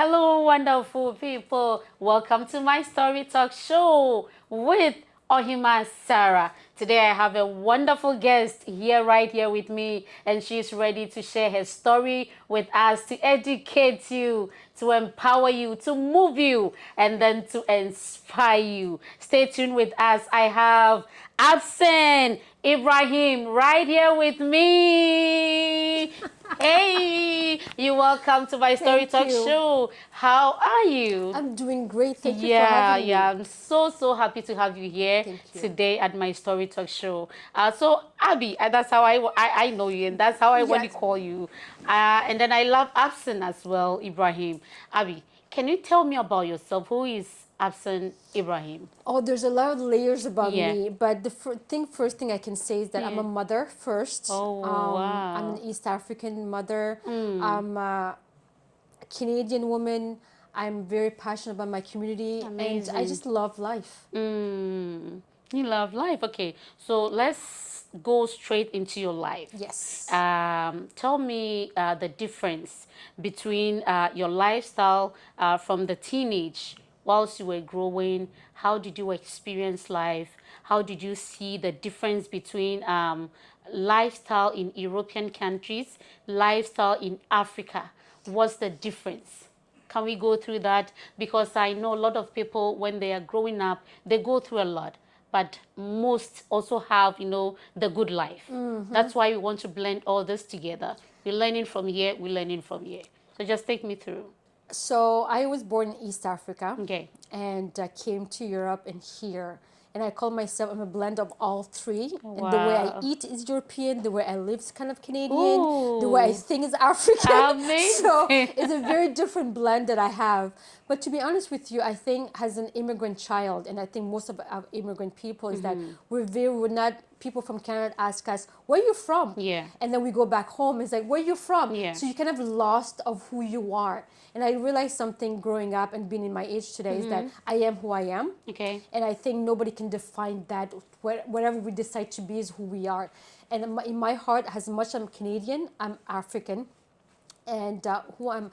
Hello, wonderful people. Welcome to my story talk show with Ohemaa Sarah. Today I have a wonderful guest here, right here with me, and she's ready to share her story with us to educate you, to empower you, to move you, and then to inspire you. Stay tuned with us. I have Absane Ibrahim right here with me. Hey, you welcome to my Story Thank Talk you. show. How are you? I'm doing great. Thank you for Yeah, having yeah, me. I'm so happy to have you here Thank you. today at my Story Talk show. So Abby, that's how I know you, and that's how I want to Yes. call you. And then I love Absent as well, Ibrahim. Abby, can you tell me about yourself? Who is Absent Ibrahim? Oh, there's a lot of layers about Yeah, me, but the first thing I can say is that I'm yeah. a mother first. Oh I'm an wow. East African mother. Mm, I'm a Canadian woman. I'm very passionate about my community, and I amazing. just love life. Mm, you love life. Okay, so let's go straight into your life. Yes. Tell me the difference between your lifestyle from the teenage whilst you were growing. How did you experience life? How did you see the difference between lifestyle in European countries, lifestyle in Africa? What's the difference? Can we go through that? Because I know a lot of people, when they are growing up, they go through a lot. But most also have, the good life. That's why we want to blend all this together. We're learning from here, we're learning from here. So just take me through. So I was born in East Africa Okay. and came to Europe and here. And I call myself, I'm a blend of all three. And the way I Wow. eat is European, the way I live is kind of Canadian, the way I Ooh, think is African. So amazing. it's a very different blend that I have. But to be honest with you, I think as an immigrant child, and I think most of our immigrant people is that we're not, people from Canada ask us, where are you from? Yeah, And then we go back home, it's like, where are you from? yeah. So you kind of lost of who you are. And I realized something growing up and being in my age today is that I am who I am. Okay. And I think nobody can define that. Whatever we decide to be is who we are. And in my heart, as much as I'm Canadian, I'm African. And who I'm,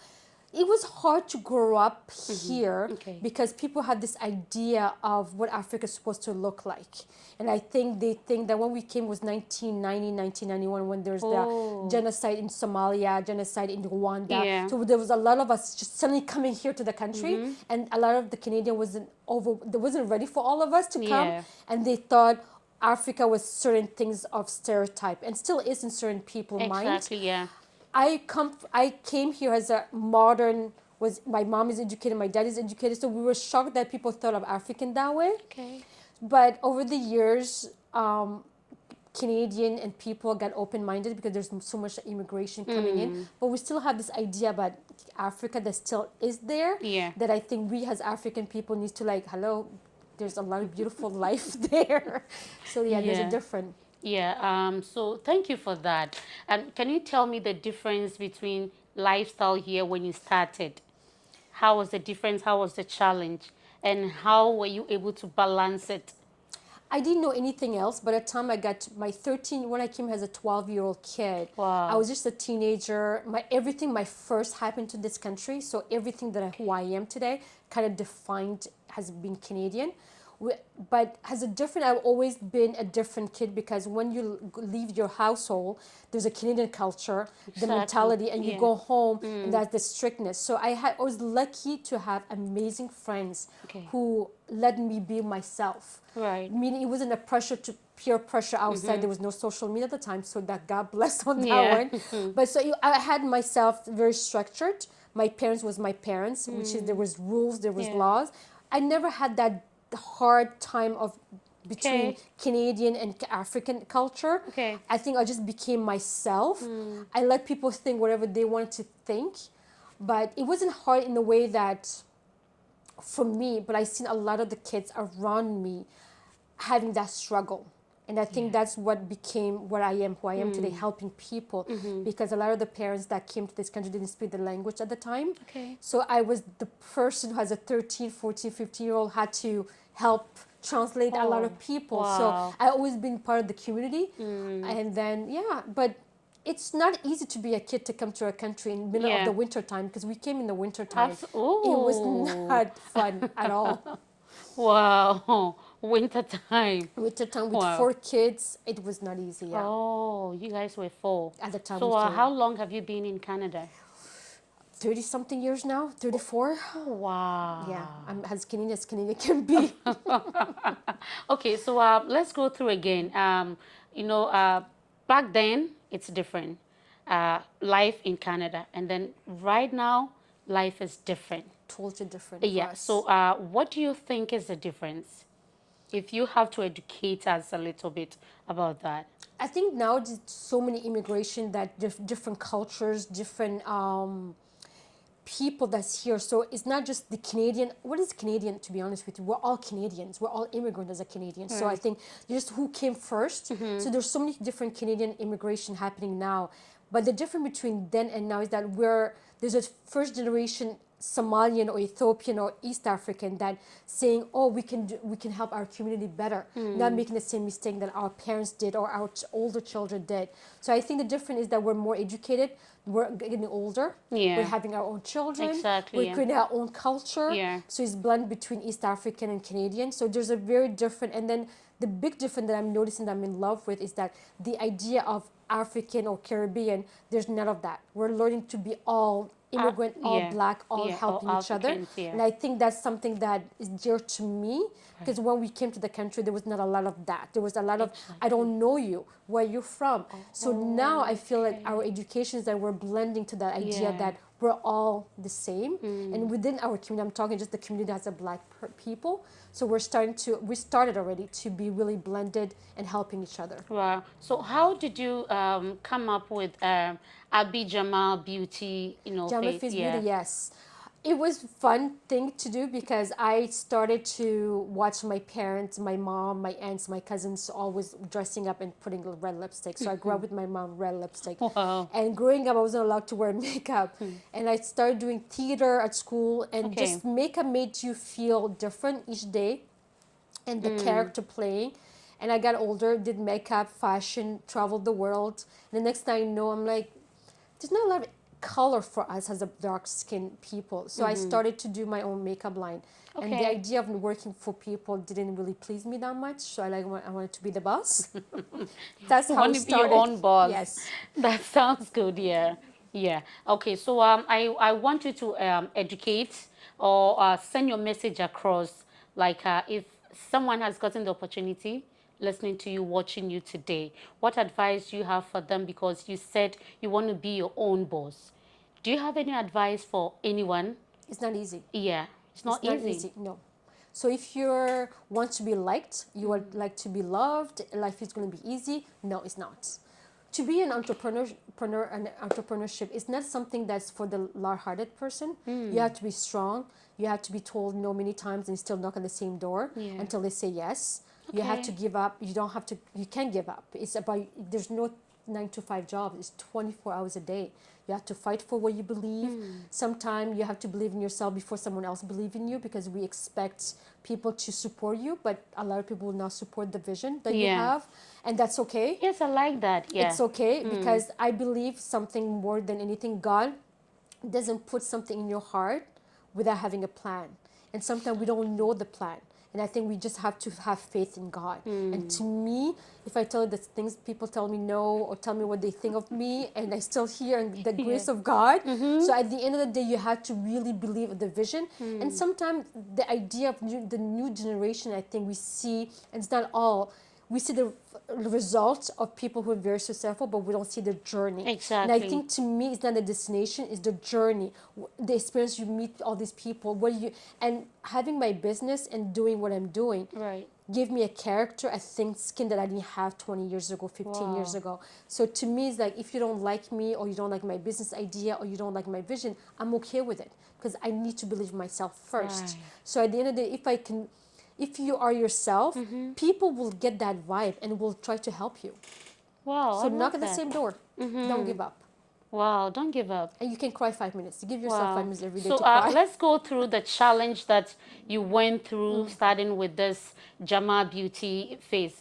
it was hard to grow up here Okay. because people had this idea of what Africa is supposed to look like. And I think they think that when we came was 1990, 1991, when there's the Oh, genocide in Somalia, genocide in Rwanda. yeah. So there was a lot of us just suddenly coming here to the country, and a lot of the Canadian they wasn't ready for all of us to come, Yeah, and they thought Africa was certain things of stereotype, and still is in certain people's mind. exactly. Yeah. I came here as a modern, was my mom is educated, my dad is educated, so we were shocked that people thought of African that way. Okay. But over the years, Canadian and people got open minded because there's so much immigration coming in. But we still have this idea about Africa that still is there. Yeah. That I think we as African people need to like, hello, there's a lot of beautiful life there. So yeah, there's a Yeah. different. Yeah, so thank you for that. And can you tell me the difference between lifestyle here when you started? How was the difference? How was the challenge? And how were you able to balance it? I didn't know anything else. By the time I got to my 13, when I came as a 12-year-old kid, I Wow. was just a teenager. My first happened to this country. So everything who I am today kind of defined has been Canadian. But as a different, I've always been a different kid because when you leave your household, there's a Canadian culture, the Exactly. mentality, and you Yeah. go home and that's the strictness. So I was lucky to have amazing friends Okay. who let me be myself. Right. Meaning it wasn't a pressure to peer pressure outside. There was no social media at the time, so that God bless on that Yeah. one. But so I had myself very structured. My parents was my parents, which is there was rules, there was Yeah. laws. I never had that hard time of between Okay. Canadian and African culture. Okay. I think I just became myself. I let people think whatever they wanted to think, but it wasn't hard in the way that for me, but I seen a lot of the kids around me having that struggle. And I think Yeah. that's what became what I am, who I am today, helping people. Because a lot of the parents that came to this country didn't speak the language at the time. Okay. So I was the person who has a 13, 14, 15-year-old had to help translate a lot Oh, of people. So wow. I always been part of the community. And then, yeah, but it's not easy to be a kid to come to our country in the middle of the Yeah. winter time because we came in the winter time. It was Oh. not fun at all. Wow. Winter time. Winter time with Wow. 4 kids, it was not easy. Yeah, Oh, you guys were four. at the time we So, came. how long have you been in Canada? 30 something years now, 34. Yeah, Wow. I'm as Canadian can be. Okay, so let's go through again. You know, back then it's different. Life in Canada, and then right now life is different. Totally different for Yeah. So, us. what do you think is the difference? If you have to educate us a little bit about that. I think now there's so many immigration that different cultures, different people that's here. So it's not just the Canadian. What is Canadian, to be honest with you? We're all Canadians. We're all immigrants as a Canadian. So I Right. think just who came 1st. So there's so many different Canadian immigration happening now. But the difference between then and now is that there's a first generation Somalian or Ethiopian or East African that saying, oh, we can help our community better, not making the same mistake that our parents did or our older children did. So I think the difference is that we're more educated, we're getting older, we're Yeah. having our own children, Exactly. we're Yeah. creating our own culture. Yeah. So it's blend between East African and Canadian. So there's a very different, and then the big difference that I'm noticing that I'm in love with is that the idea of African or Caribbean, there's none of that. We're learning to be all immigrant, all Yeah. black, all Yeah. All helping each other. Africans. Yeah. And I think that's something that is dear to me because Right. when we came to the country, there was not a lot of that. There was a lot of, I Exactly. don't know you, where you're from. So now I feel like Okay. our education is that we're blending to that idea Yeah. that we're all the same. And within our community, I'm talking just the community that has a black people. So we started already to be really blended and helping each other. Wow. So how did you come up with Abi Jamal Beauty, Jama face? Face Beauty, Yeah. yes. It was fun thing to do because I started to watch my parents, my mom, my aunts, my cousins always dressing up and putting red lipstick. So I grew up with my mom red lipstick. Wow. And growing up, I wasn't allowed to wear makeup. And I started doing theater at school, and Okay. just makeup made you feel different each day and the character playing. And I got older, did makeup, fashion, traveled the world. And the next thing I know, I'm like, there's not a lot of color for us as a dark skinned people. So I started to do my own makeup line. And the Okay. idea of working for people didn't really please me that much. So I wanted to be the boss. That's You how want it to be your started. own boss. Yes. That sounds good. Yeah. Yeah. Okay. So I want you to educate or send your message across. Like if someone has gotten the opportunity listening to you, watching you today, what advice do you have for them? Because you said you want to be your own boss. Do you have any advice for anyone? It's not easy. Yeah. It's not It's not easy. easy. No. So if you want to be liked, you would like to be loved, life is going to be easy. No, it's not. To be an entrepreneurship is not something that's for the large-hearted person. You have to be strong. You have to be told no many times and still knock on the same door Yeah. until they say yes. You have to Okay. give up. You don't have to. You can't give up. It's about. There's no 9 to 5 job. It's 24 hours a day. You have to fight for what you believe. Sometimes you have to believe in yourself before someone else believes in you because we expect people to support you, but a lot of people will not support the vision that you Yeah. have, and that's okay. Yes, I like that. Yeah. It's okay because I believe something more than anything. God doesn't put something in your heart without having a plan. And sometimes we don't know the plan. And I think we just have to have faith in God. And to me, if I tell you the things people tell me no or tell me what they think of me, and I still hear the grace of God. So at the end of the day, you have to really believe the vision. And sometimes the idea of the new generation, I think we see, and it's not all, we see the results of people who are very successful, but we don't see the journey. And I Exactly. think to me, it's not the destination; it's the journey, the experience. You meet all these people. And having my business and doing what I'm doing Right. give me a character, I think, skin that I didn't have 20 years ago, 15 years Wow. ago. So to me, it's like if you don't like me or you don't like my business idea or you don't like my vision, I'm okay with it because I need to believe myself first. Right. So at the end of the day, if you are yourself, people will get that vibe and will try to help you. Wow, So I knock love at the that. same door. Don't give up. Wow, don't give up. And you can cry 5 minutes. Give yourself Wow. 5 minutes every day So to cry. let's go through the challenge that you went through starting with this Jama Beauty phase.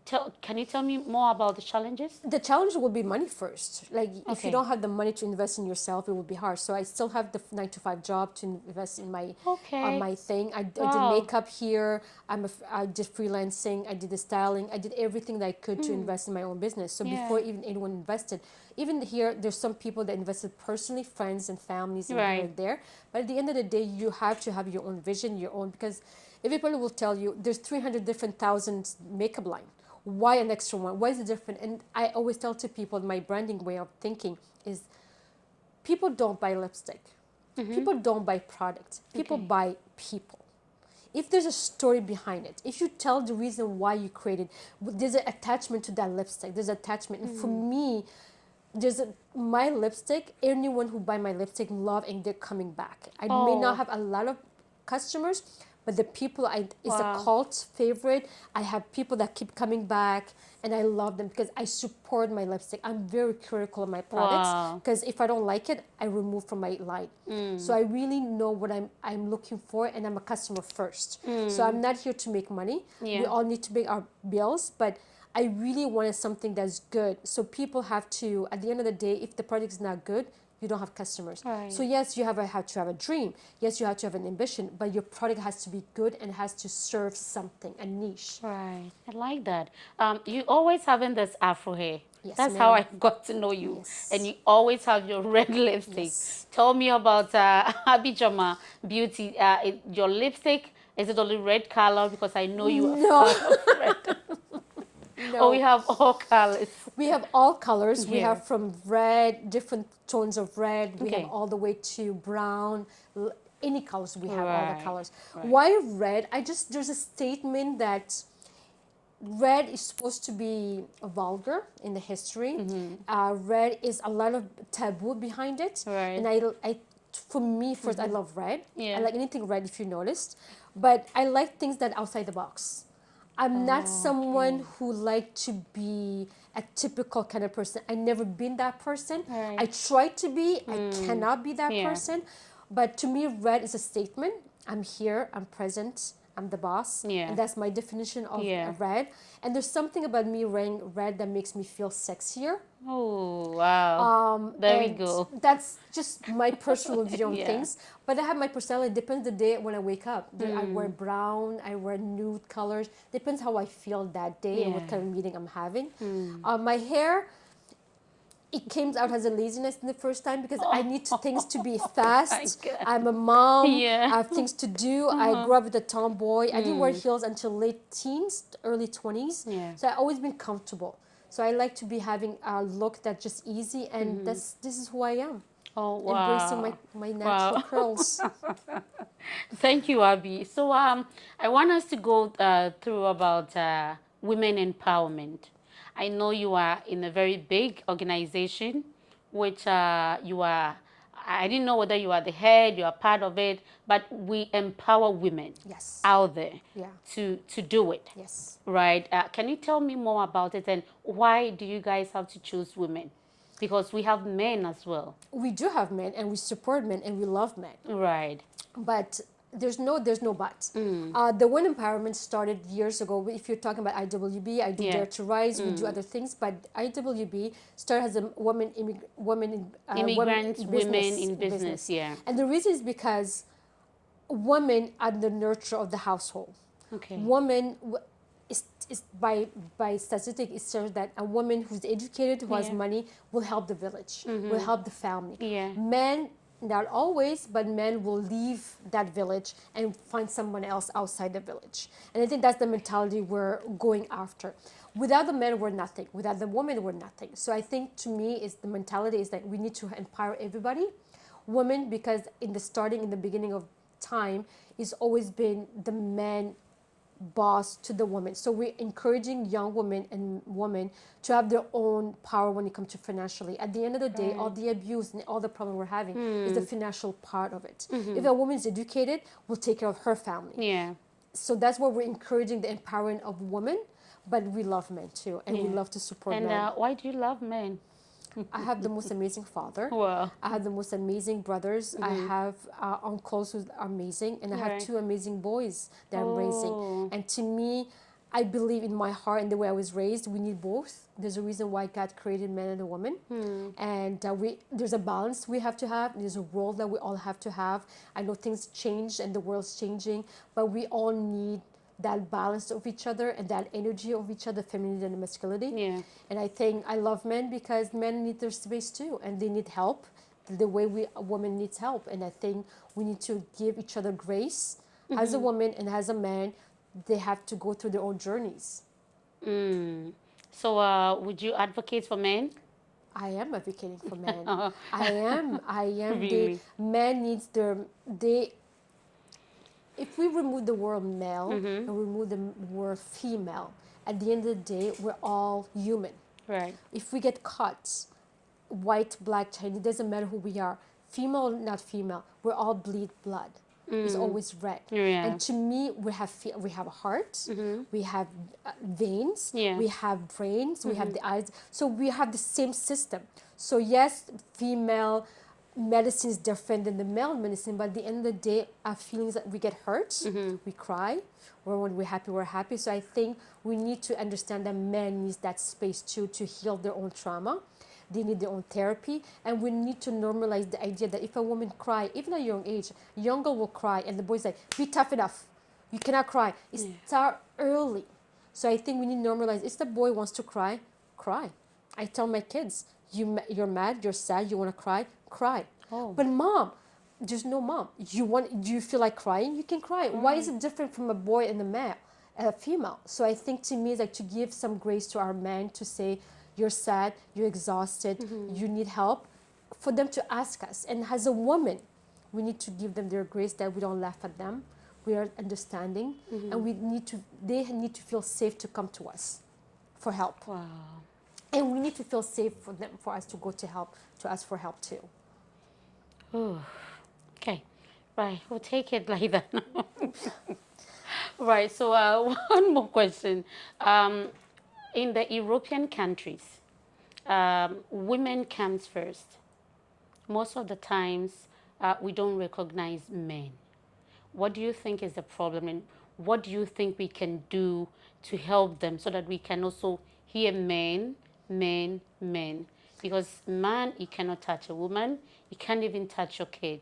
Can you tell me more about the challenges? The challenge will be money first. Like if you Okay. don't have the money to invest in yourself, it will be hard. So I still have the 9 to 5 job to invest in my on Okay. my thing. I did Wow. makeup here. I did freelancing. I did the styling. I did everything that I could to invest in my own business. So before Yeah. even anyone invested, even here, there's some people that invested personally, friends and families, and here Right. and there. But at the end of the day, you have to have your own vision, your own because everybody will tell you there's 300 different thousand makeup line. Why an extra one? Why is it different? And I always tell to people my branding way of thinking is people don't buy lipstick. People don't buy products. People Okay. buy people. If there's a story behind it, if you tell the reason why you created, there's an attachment to that lipstick. There's attachment. And for me, my lipstick, anyone who buy my lipstick love and they're coming back. I may not Oh, have a lot of customers, but the people is a wow. cult favorite. I have people that keep coming back and I love them because I support my lipstick. I'm very critical of my products Wow. because if I don't like it, I remove from my line. So I really know what I'm looking for and I'm a customer first. So I'm not here to make money. We Yeah. all need to pay our bills, but I really wanted something that's good. So people have to, at the end of the day, if the product is not good, you don't have customers. So Right. yes, you have to have a dream. Yes, you have to have an ambition, but your product has to be good and has to serve something, a niche. Right. I like that. You always having this afro hair. Yes, That's how ma'am. I got to know you. And Yes. you always have your red lipstick. Yes. Tell me about Abijama Beauty. Your lipstick, is it only red color? Because I know you are No, fond of red. Oh, we no. have all colors We have all colors. We here. have from red, different tones of red. We have Okay. all the way to brown. Any colors, we have all the Right. colors. Right. Why red? There's a statement that red is supposed to be vulgar in the history. Red is a lot of taboo behind it, and Right. for me, first, I love red. I Yeah. like anything red, if you noticed, but I like things that outside the box. I'm not Okay. someone who like to be a typical kind of person. I never been that person. Right. I try to be. I cannot be that Yeah. person. But to me, red is a statement. I'm here. I'm present. I'm the boss, Yeah. and that's my definition of Yeah. red. And there's something about me wearing red that makes me feel sexier. Oh, wow. There we And go. that's just my personal view on Yeah. things. But I have my personality. It depends the day when I wake up. I wear brown. I wear nude colors. Depends how I feel that day and what Yeah. kind of meeting I'm having. My hair, it came out as a laziness in the first time because I need things to be My fast. God. I'm a mom. Yeah. I have things to do. I grew up with a tomboy. I didn't wear heels until late teens, early 20s. Yeah. So I've always been comfortable. So I like to be having a look that's just easy, and this is who I am. Oh, Embracing wow. my natural Wow. curls. Thank you, Abby. So, I want us to go through about women empowerment. I know you are in a very big organization, which you are. I didn't know whether you are the head, you are part of it, but we empower women Yes. out there Yeah. to do it, Yes. right? Can you tell me more about it and why do you guys have to choose women? Because we have men as well, We do have men, and we support men, and we love men. right? But there's no but. The women empowerment started years ago. If you're talking about IWB, I do Yeah. Dare to Rise. We do other things, but IWB started as a women Immigrants, in women business in business, yeah. and the reason is because women are the nurture of the household. Okay. Woman is by statistic it shows that a woman who's educated, who has Yeah. money, will help the village, will help the family. Yeah. Men, not always, but men will leave that village and find someone else outside the village. And I think that's the mentality we're going after. Without the men, we're nothing. Without the women, we're nothing. So I think to me is the mentality is that we need to empower everybody. Women, because in the beginning of time, it's always been the man boss to the woman. So we're encouraging young women and women to have their own power when it comes to financially. At the end of the day, all the abuse and all the problem we're having is the financial part of it. If a woman is educated, will take care of her family. Yeah. So that's why we're encouraging the empowering of women, but we love men too, and we Yeah. love to support And men. why do you love men? I have the most amazing father. Well, I have the most amazing brothers. I have uncles who are amazing, and I have right. two amazing boys that I'm raising. Oh. And to me, I believe in my heart and the way I was raised, we need both. There's a reason why God created man and a woman, and there's a balance we have to have. There's a role that we all have to have. I know things change and the world's changing, but we all need that balance of each other and that energy of each other, femininity and masculinity. Yeah. And I think I love men because men need their space too, and they need help the way a woman needs help. And I think we need to give each other grace. As a woman and as a man, they have to go through their own journeys. Mm. So, would you advocate for men? I am advocating for men. I am. They Really? men needs their they. If we remove the word male Mm-hmm. and remove the word female, at the end of the day, we're all human. Right. If we get caught, white, black, Chinese, it doesn't matter who we are, female or not female, we're all bleed blood. It's always red. Yeah. And to me, we have a heart, we have veins, Yeah. we have brains, we have the eyes. So we have the same system. So yes, female medicine is different than the male medicine, but at the end of the day, our feelings that we get hurt, we cry, or when we're happy, we're happy. So I think we need to understand that men need that space too to heal their own trauma. They need their own therapy, and we need to normalize the idea that if a woman cry, even at a young age, a young girl will cry, and the boy's like, "Be tough enough, you cannot cry." It start early, so I think we need to normalize. If the boy wants to cry, cry. I tell my kids, you're mad, you're sad, you want to cry, cry. Oh. But mom, there's no mom. Do you feel like crying? You can cry. Why is it different from a boy and a female? So I think to me, it's like to give some grace to our men to say, you're sad, you're exhausted, you need help, for them to ask us. And as a woman, we need to give them their grace, that we don't laugh at them. We are understanding, and they need to feel safe to come to us for help. Wow. And we need to feel safe for us to go to ask for help too. Ooh. Okay. Right. We'll take it like that. Right. So, one more question. In the European countries, women comes first. Most of the times, we don't recognize men. What do you think is the problem, and what do you think we can do to help them so that we can also hear men, men, men? Because man, you cannot touch a woman. You can't even touch your kid.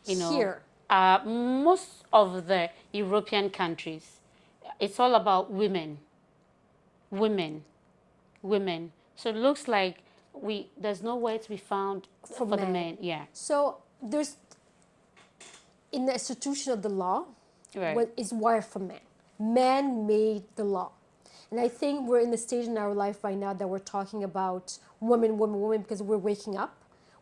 You know, Here, most of the European countries, it's all about women, women, women. So it looks like there's nowhere to be found for the men. men. Yeah. So there's in the institution of the law, Right. what is wired for men. Man made the law. And I think we're in the stage in our life right now that we're talking about women, women, women, because we're waking up.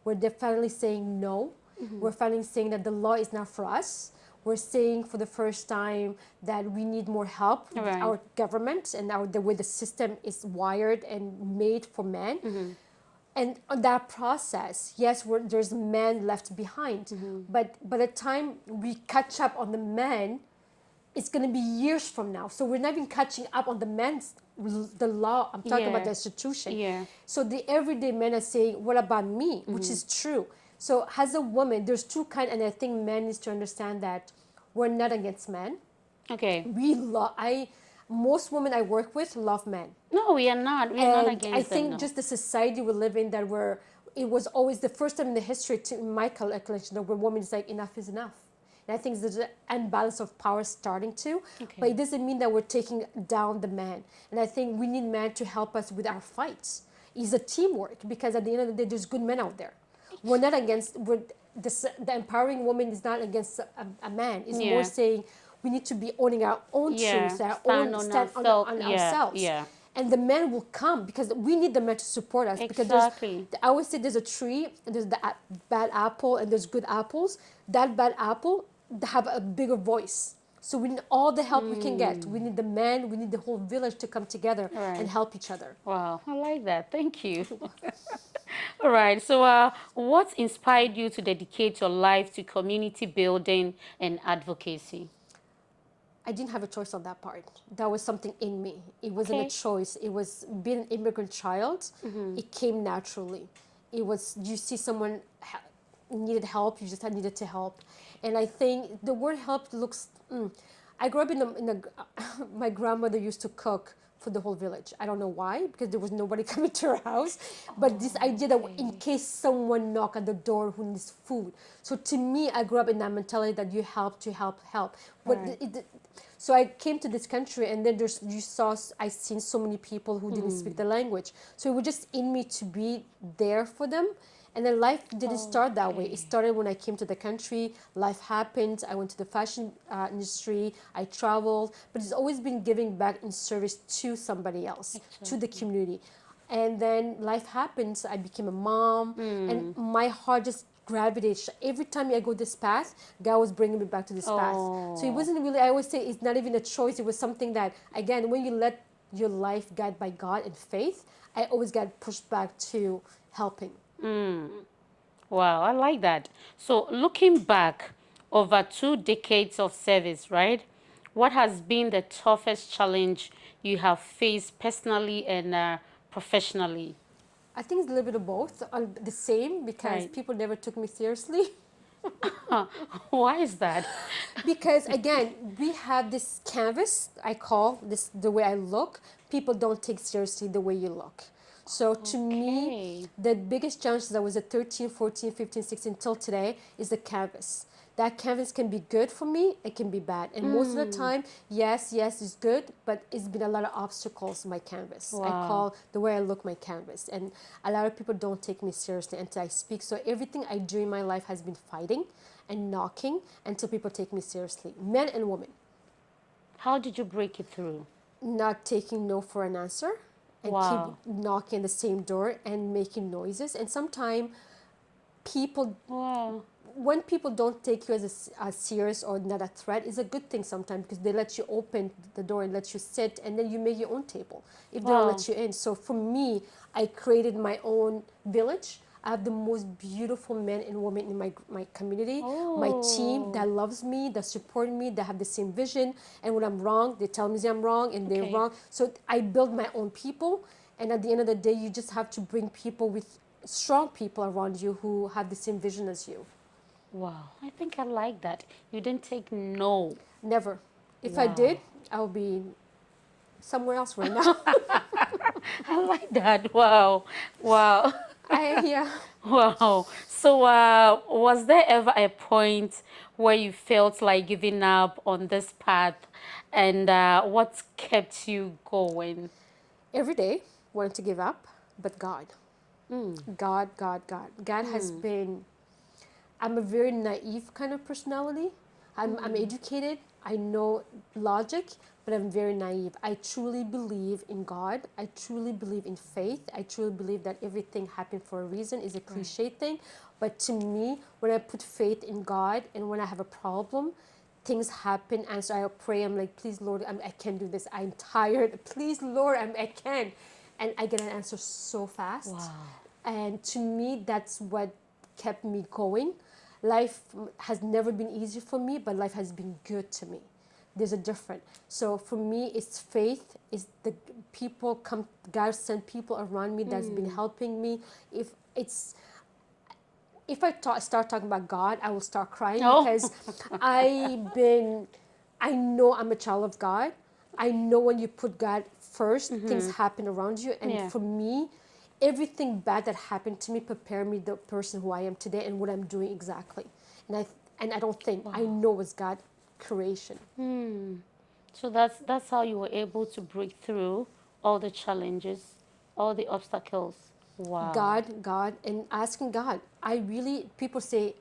We're finally saying no. We're finally saying that the law is not for us. We're saying for the first time that we need more help with Right. our government and the way the system is wired and made for men. And on that process, yes, there's men left behind. But by the time we catch up on the men, it's going to be years from now. So we're not even catching up on the law. I'm talking about Yeah. the institution. Yeah. So the everyday men are saying, what about me? Which is true. So as a woman, there's two kinds, and I think men needs to understand that we're not against men. Okay. Most women I work with love men. No, we are not. We are not And against I them. think No. just the society we live in, it was always the first time in the history, in my collection, where women is like, enough is enough. And I think there's an imbalance of power starting to, Okay. but it doesn't mean that we're taking down the man. And I think we need men to help us with our fights. It's a teamwork, because at the end of the day, there's good men out there. We're not against, the empowering woman is not against a man. It's more Yeah. saying we need to be owning our own Yeah. truth, our Stand own on stand ourselves. on Yeah. ourselves. Yeah. And the men will come, because we need the men to support us. Because Exactly. I always say there's a tree, and there's the bad apple, and there's good apples. That bad apple have a bigger voice. So we need all the help we can get. We need the men, we need the whole village to come together Right. and help each other. Wow, I like that. Thank you. All right. So, what inspired you to dedicate your life to community building and advocacy? I didn't have a choice on that part. That was something in me. It wasn't Okay. a choice. It was being an immigrant child. It came naturally. It was, you see someone needed help, you just needed to help. And I think the word help looks, I grew up my grandmother used to cook for the whole village. I don't know why, because there was nobody coming to her house. But this idea that in Okay. case someone knock at the door who needs food. So to me, I grew up in that mentality that you help to help. But Right. so I came to this country, and then I seen so many people who didn't speak the language. So it was just in me to be there for them. And then life didn't start that way. It Okay. started when I came to the country. Life happened. I went to the fashion industry. I traveled, but it's always been giving back in service to somebody else, to the Exactly. community. And then life happened. I became a mom, and my heart just gravitated. Every time I go this path, God was bringing me back to this path. So it Oh. wasn't really. I always say it's not even a choice. It was something that, again, when you let your life guide by God and faith, I always got pushed back to helping. Wow, I like that. So, looking back over 2 decades of service, right? What has been the toughest challenge you have faced personally and professionally? I think it's a little bit of both, the same, because Right. people never took me seriously. Why is that? Because again, we have this canvas, I call this the way I look. People don't take seriously the way you look. So to me, Okay. the biggest challenge that was at 13, 14, 15, 16 till today is the canvas. That canvas can be good for me, it can be bad. And most of the time, yes, it's good, but it's been a lot of obstacles in my canvas. I Wow. call the way I look my canvas. And a lot of people don't take me seriously until I speak. So everything I do in my life has been fighting and knocking until people take me seriously, men and women. How did you break it through? Not taking no for an answer and keep Wow. knocking the same door and making noises. And sometimes people, Wow. when people don't take you as serious or not a threat, is a good thing sometimes, because they let you open the door and let you sit, and then you make your own table if they don't Wow. let you in. So for me, I created my own village. I have the most beautiful men and women in my community, my team Oh. that loves me, that support me, that have the same vision. And when I'm wrong, they tell me I'm wrong and they're Okay. wrong. So I build my own people. And at the end of the day, you just have to bring people with strong people around you who have the same vision as you. Wow. I think I like that. You didn't take no. Never. If I did, Wow. I would be somewhere else right now. I like that. Wow. Wow. Yeah. Wow. So, was there ever a point where you felt like giving up on this path, and what kept you going? Every day, wanted to give up, but God. God has been, I'm a very naive kind of personality. I'm educated. I know logic, but I'm very naive. I truly believe in God. I truly believe in faith. I truly believe that everything happened for a reason is a Right. cliche thing. But to me, when I put faith in God and when I have a problem, things happen. And so I pray, I'm like, please, Lord, I can't do this. I'm tired. Please, Lord, I can't. And I get an answer so fast. Wow. And to me, that's what kept me going. Life has never been easy for me, but life has been good to me. There's a difference. So for me, it's faith. It's the people come. God sent people around me that's been helping me. If it's if start talking about God, I will start crying Oh. because I've been. I know I'm a child of God. I know when you put God first, things happen around you. And Yeah. for me, everything bad that happened to me prepared me the person who I am today and what I'm doing exactly. And I don't think I Wow. know it was God creation. So that's how you were able to break through all the challenges, all the obstacles. Wow. God, and asking God. I really, people say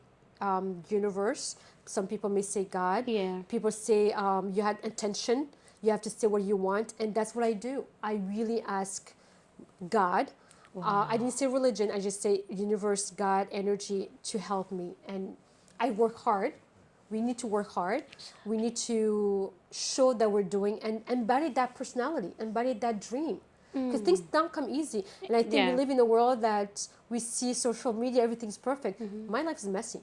universe. Some people may say God. Yeah. People say you had intention. You have to say what you want, and that's what I do. I really ask God. I Wow. didn't say religion. I just say universe, God, energy to help me, and I work hard. We need to work hard. We need to show that we're doing and embody that personality, embody that dream. Because things don't come easy. And I think we Yeah. live in a world that we see social media, everything's perfect. My life is messy.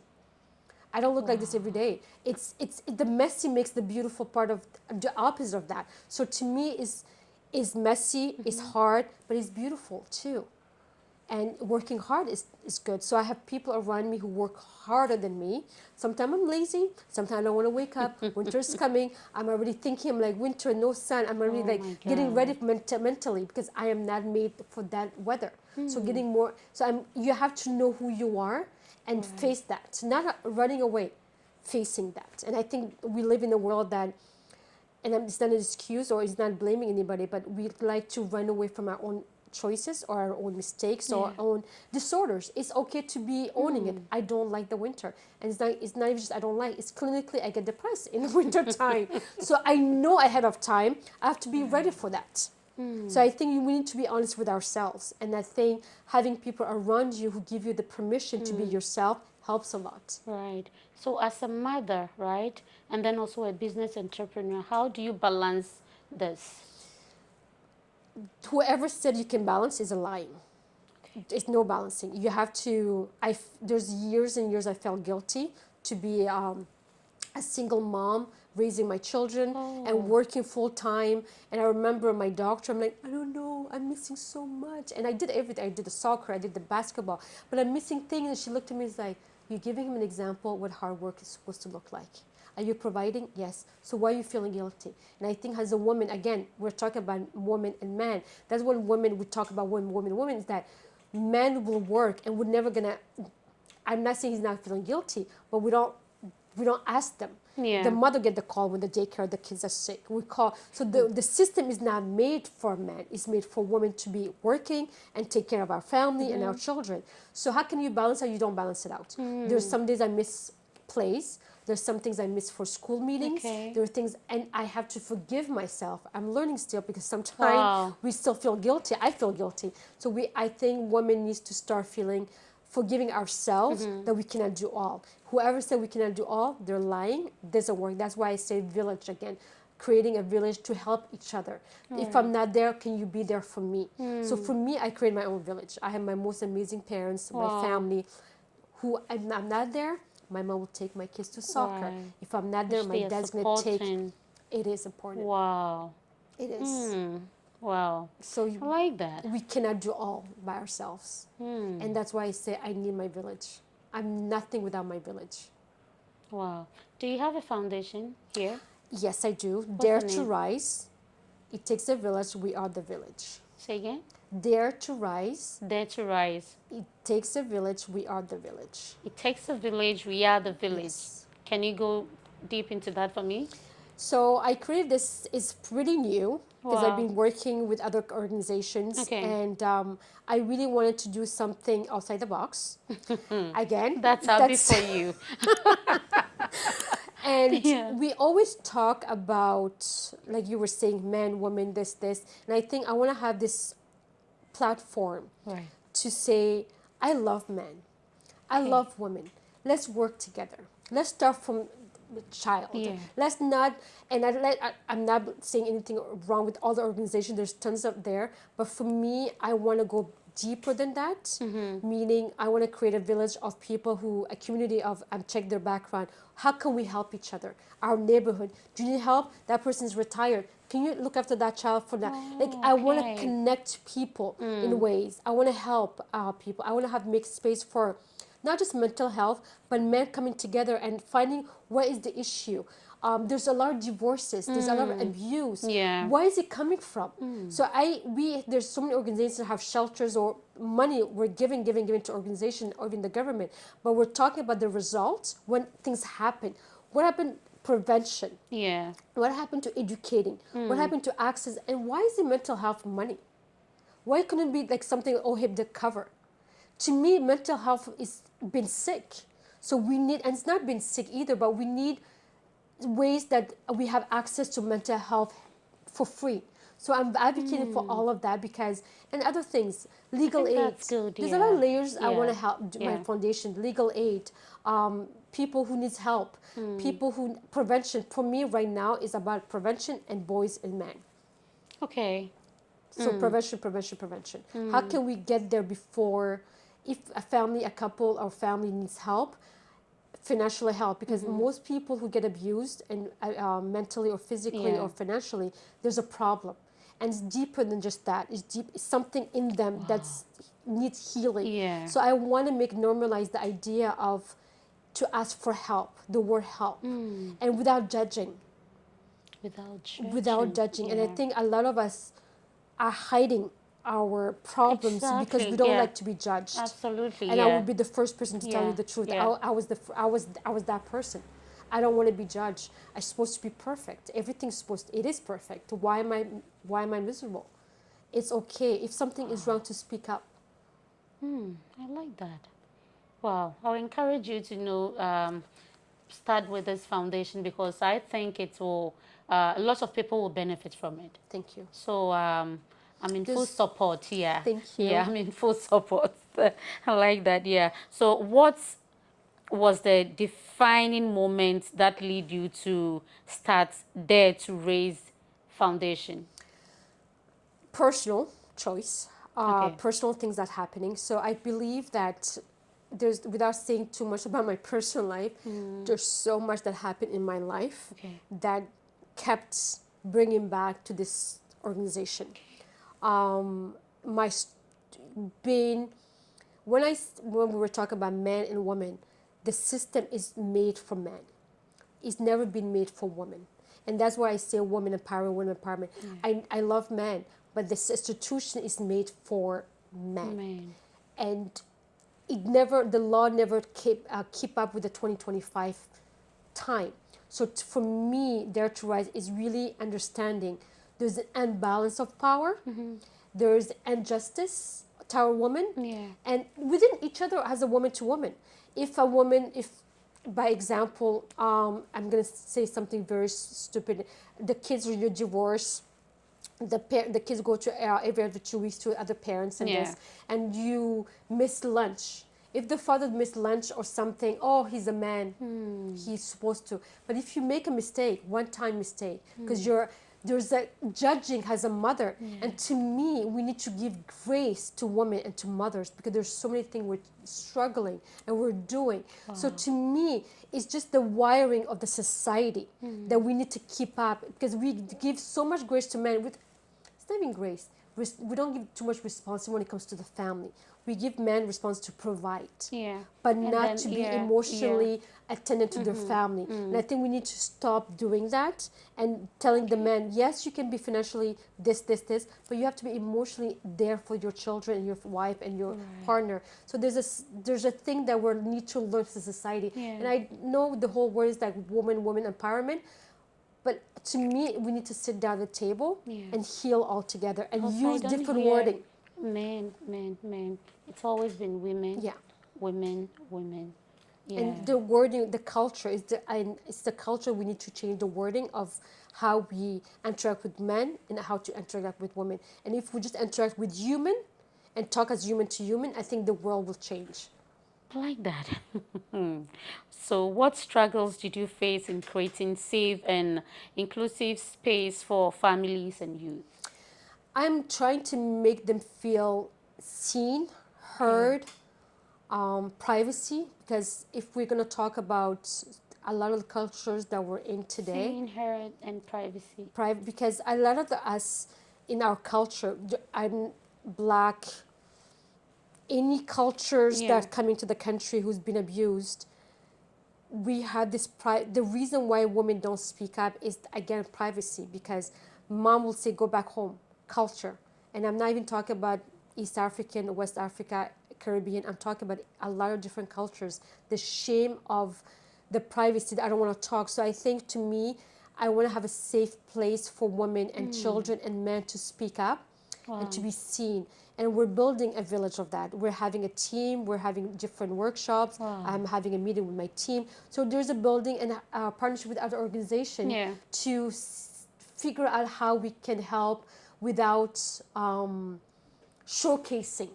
I don't look like this every Wow. day. It's the messy makes the beautiful part of the opposite of that. So to me is messy, is hard, but it's beautiful too. and working hard is good. So I have people around me who work harder than me. Sometimes I'm lazy. Sometimes I don't want to wake up. Winter's coming. I'm already thinking, I'm like, winter, no sun. I'm already Oh like my getting ready God. mentally because I am not made for that weather. So Hmm. getting more. So you have to know who you are and Right. face that. Not running away, facing that. And I think we live in a world that, and it's not an excuse or it's not blaming anybody, but we like to run away from our own choices or our own mistakes or Yeah. our own disorders. It's okay to be owning it. Hmm. I don't like the winter. And it's not even just I don't like, it's clinically I get depressed in the winter time. So I know ahead of time I have to be ready Right. for that. So Hmm. I think we need to be honest with ourselves. And I think having people around you who give you the permission to be Hmm. yourself helps a lot. Right. So as a mother, right, and then also a business entrepreneur, how do you balance this? Whoever said you can balance is a lying. Okay. It's no balancing. You have to. There's years and years I felt guilty to be a single mom raising my children and Oh. working full time. And I remember my doctor. I'm like, I don't know. I'm missing so much. And I did everything. I did the soccer. I did the basketball. But I'm missing things. And she looked at me and was like, you're giving him an example what hard work is supposed to look like. Are you providing? Yes. So why are you feeling guilty? And I think as a woman, again, we're talking about woman and man. That's what women, we talk about women is that men will work and we're never gonna, I'm not saying he's not feeling guilty, but we don't ask them. The Yeah. mother get the call when the daycare the kids are sick. We call, so the system is not made for men. It's made for women to be working and take care of our family and our children. So how can you balance it? You don't balance it out. There's some days I miss plays. There's some things I miss for school meetings. Okay. There are things, and I have to forgive myself. I'm learning still because sometimes Wow. we still feel guilty. I feel guilty. So I think women needs to start feeling forgiving ourselves that we cannot do all. Whoever said we cannot do all, they're lying. It doesn't work. That's why I say village again, creating a village to help each other. If I'm Right. not there, can you be there for me? So for me, I create my own village. I have my most amazing parents, my Wow. family, who I'm not there. My mom will take my kids to soccer. Right. If I'm not there, Which my they are dad's gonna take. supporting. It is important. Wow. It is. Hmm. Wow. So I like that. we cannot do all by ourselves. Hmm. And that's why I say I need my village. I'm nothing without my village. Wow. Do you have a foundation here? Yes, I do. What's Dare the to name? rise. It takes a village. We are the village. Say again. Dare to rise. Dare to rise. It takes a village. We are the village. It takes a village. We are the village. Yes. Can you go deep into that for me? So I created this. Is pretty new because I've Wow. been working with other organizations, Okay. and I really wanted to do something outside the box. Again, That's happy that's for you. and Yeah. we always talk about, like you were saying, men, women, this, and I think I want to have this platform Right. to say, I love men, I Okay. love women. Let's work together. Let's start from the child. Yeah. Let's not, and I'm not saying anything wrong with all the organizations. There's tons up there, but for me, I want to go deeper than that. Meaning, I want to create a village of people who, a community of, check their background. How can we help each other? Our neighborhood. Do you need help? That person is retired. Can you look after that child for that? Like, Oh, I want to okay. connect people in ways. I want to help people. I want to have make space for not just mental health, but men coming together and finding what is the issue. There's a lot of divorces. There's a lot of abuse. Yeah. Why is it coming from? So there's so many organizations that have shelters or money we're giving to organizations or even the government, but we're talking about the results when things happen. What happened? Prevention. Yeah. What happened to educating? What happened to access? And why is the mental health money? Why couldn't it be like something OHIP did cover? To me, mental health is been sick. So we need, and it's not been sick either, but we need ways that we have access to mental health for free. So I'm advocating for all of that because, and other things, legal think aid. that's good, There's a lot of yeah. layers I want to Yeah. help do my Yeah. foundation, legal aid, people who needs help, people who, prevention. For me right now is about prevention and boys and men. Okay. So prevention. How can we get there before, if a family, a couple or family needs help, financial help? Because most people who get abused and mentally or physically Yeah. or financially, there's a problem, and it's deeper than just that. It's deep. It's something in them that's needs healing. Yeah. So I want to make normalize the idea of to ask for help, the word help, and without judging, Without without judging. judging. And I Yeah. think a lot of us are hiding our problems because we Exactly. don't Yeah. like to be judged. Absolutely. And I will Yeah. be the first person to tell you Yeah. the truth. Yeah. I was that person. I don't want to be judged. I'm supposed to be perfect. Everything's supposed. It is perfect. Why am I miserable? It's okay if something is wrong to speak up. I like that. Wow. I'll encourage you to start with this foundation because I think it will. A lot of people will benefit from it. Thank you. So I'm in full There's support here. Thank Yeah, you. I'm in full support. I like that. Yeah. So what was the defining moment that lead you to start Dare to Raise Foundation? Personal choice, Okay. personal things that happening. So I believe that there's, without saying too much about my personal life, there's so much that happened in my life Okay. that kept bringing back to this organization. My being when we were talking about men and women, the system is made for men. It's never been made for women. And that's why I say women empowerment, women empowerment. I love men, but the institution is made for men. Man. And the law never keep up with the 2025 time. So for me, Dare to Rise is really understanding there's an imbalance of power, there's injustice to our woman, Yeah. and within each other as a woman to woman. If by example, I'm gonna say something very stupid, the kids are your divorce, the kids go to every other 2 weeks to other parents and Yeah. this, and you miss lunch. If the father missed lunch or something, oh, he's a man, he's supposed to. But if you make a mistake, one time mistake, because there's a judging as a mother, and to me, we need to give grace to women and to mothers because there's so many things we're struggling and we're doing. So to me, it's just the wiring of the society that we need to keep up because we give so much grace to men with saving grace. We don't give too much responsibility when it comes to the family. We give men response to provide, Yeah. but And not then, to be yeah. emotionally attendant to their family. And I think we need to stop doing that and telling the men, yes, you can be financially this, but you have to be emotionally there for your children and your wife and your partner. So there's a thing that we need to learn as a society. Yeah. And I know the whole word is like woman empowerment, but to me, we need to sit down at the table Yeah. and heal all together and Because I use don't different hear wording. men. It's always been women. Yeah. Women. Yeah. And the wording, the culture it's the culture we need to change the wording of how we interact with men and how to interact with women. And if we just interact with human and talk as human to human, I think the world will change. I like that. So, what struggles did you face in creating safe and inclusive space for families and youth? I'm trying to make them feel seen, heard, privacy, because if we're going to talk about a lot of the cultures that we're in today, Seen, heard, and privacy. because a lot of us in our culture, I'm black, any cultures Yeah. that come into the country who's been abused, we have this the reason why women don't speak up is again privacy, because mom will say go back home, culture. And I'm not even talking about East African, West Africa, Caribbean. I'm talking about a lot of different cultures, the shame of the privacy that I don't want to talk. So I think to me, I want to have a safe place for women and children and men to speak up and to be seen. And we're building a village of that. We're having a team, we're having different workshops. I'm having a meeting with my team. So there's a building and a partnership with other organizations Yeah. to figure out how we can help without showcasing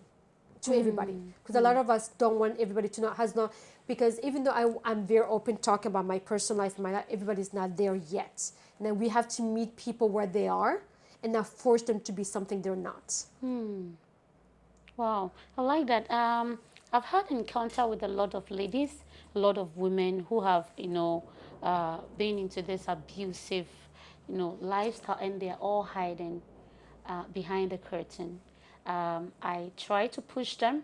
to everybody, because a lot of us don't want everybody to know, has not, because even though I'm very open talking about my personal life, my life, everybody's not there yet. And then we have to meet people where they are and not force them to be something they're not. Wow, I like that. I've had encounter with a lot of ladies, a lot of women who have, been into this abusive, lifestyle, and they're all hiding behind the curtain. I try to push them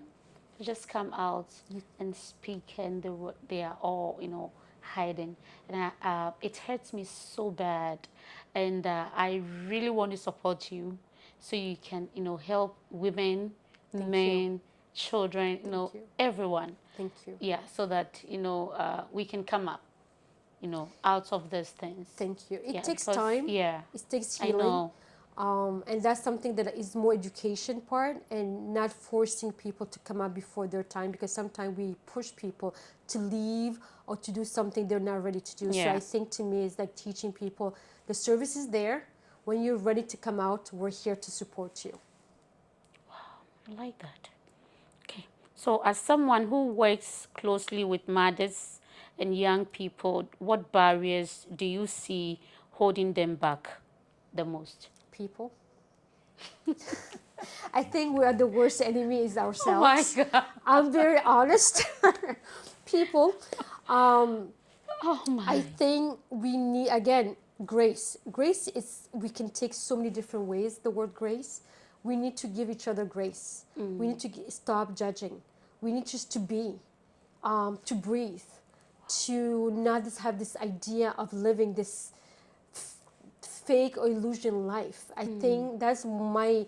to just come out and speak, and they are all, hiding. And it hurts me so bad. And I really want to support you so you can, help women, Thank you. men, children, Thank you. everyone. Thank you. Yeah, so that, we can come up, out of these things. Thank you. It Yeah, takes because, time. yeah, It takes I healing. know. And that's something that is more education part and not forcing people to come out before their time, because sometimes we push people to leave or to do something they're not ready to do. So Yeah. I think to me it's like teaching people the service is there. When you're ready to come out, we're here to support you. I like that. Okay. So, as someone who works closely with mothers and young people, what barriers do you see holding them back the most? People. I think we are the worst enemy is Oh my ourselves. God. I'm very honest. People. Oh I my. think we need, again, grace. Grace is, we can take so many different ways, the word grace. We need to give each other grace. We need to stop judging. We need just to be, to breathe, to not just have this idea of living this fake or illusion life. I think that's my,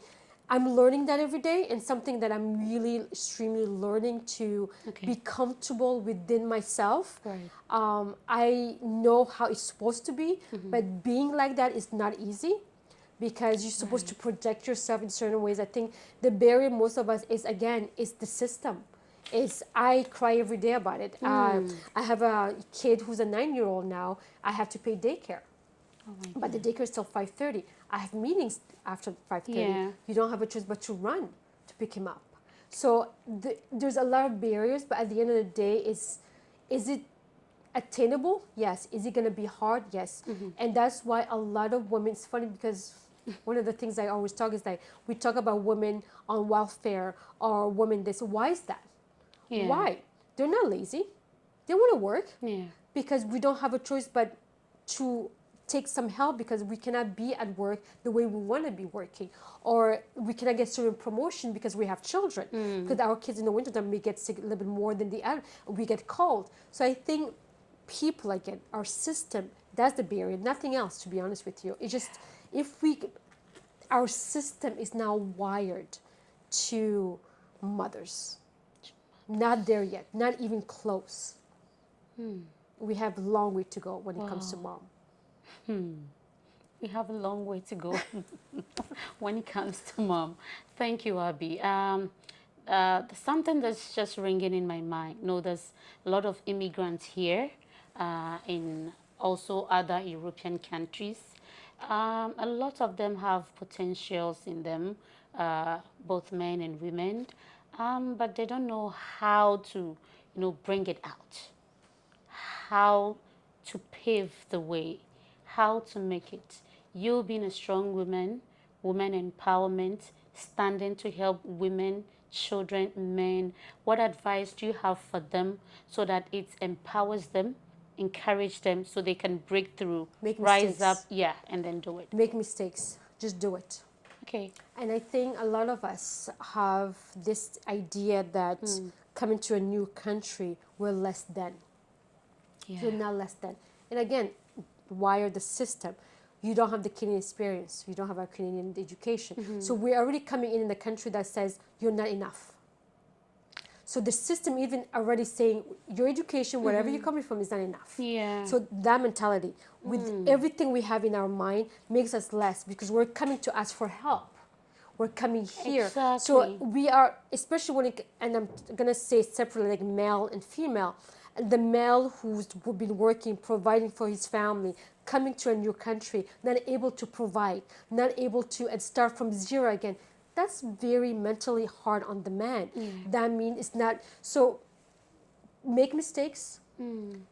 I'm learning that every day, and something that I'm really extremely learning to Okay. be comfortable within myself. Right. I know how it's supposed to be, but being like that is not easy because you're supposed to project yourself in certain ways. I think the barrier most of us is, again, is the system. Is I cry every day about it. I have a kid who's a 9-year-old now. I have to pay daycare. Oh my But the God. daycare is till 5:30. I have meetings after 5:30. Yeah. You don't have a choice but to run to pick him up. So there's a lot of barriers, but at the end of the day, is it attainable? Yes. Is it going to be hard? Yes. And that's why a lot of women, it's funny because one of the things I always talk is like, we talk about women on welfare or women this. Why is that? Yeah. Why? They're not lazy. They want to work Yeah. because we don't have a choice but to take some help because we cannot be at work the way we want to be working, or we cannot get certain promotion because we have children, because our kids in the wintertime may get sick a little bit more than the other, we get cold. So I think people, again, our system, that's the barrier, nothing else, to be honest with you. It's just, if we, our system is now wired to mothers, not there yet, not even close. We have a long way to go when it comes to mom. We have a long way to go when it comes to mom. Thank you, Abby. Something that's just ringing in my mind. There's a lot of immigrants here, in also other European countries. A lot of them have potentials in them, both men and women, but they don't know how to, bring it out, how to pave the way, how to make it. You being a strong woman, woman empowerment, standing to help women, children, men, what advice do you have for them so that it empowers them, encourage them so they can break through, Make rise up, mistakes. yeah, and then do it? Make mistakes. Just do it. Okay. And I think a lot of us have this idea that coming to a new country, we're less than. Yeah. You're not less than. And again, wire the system. You don't have the Canadian experience. You don't have a Canadian education. So we're already coming in a country that says you're not enough. So the system even already saying your education, wherever you're coming from, is not enough. Yeah. So that mentality, with everything we have in our mind, makes us less because we're coming to ask for help. We're coming here. So Exactly. we are, especially when it, and I'm gonna say separately, like male and female. The male who's been working, providing for his family, coming to a new country, not able to provide, not able to, and start from zero again. That's very mentally hard on the man. That means it's not, so make mistakes,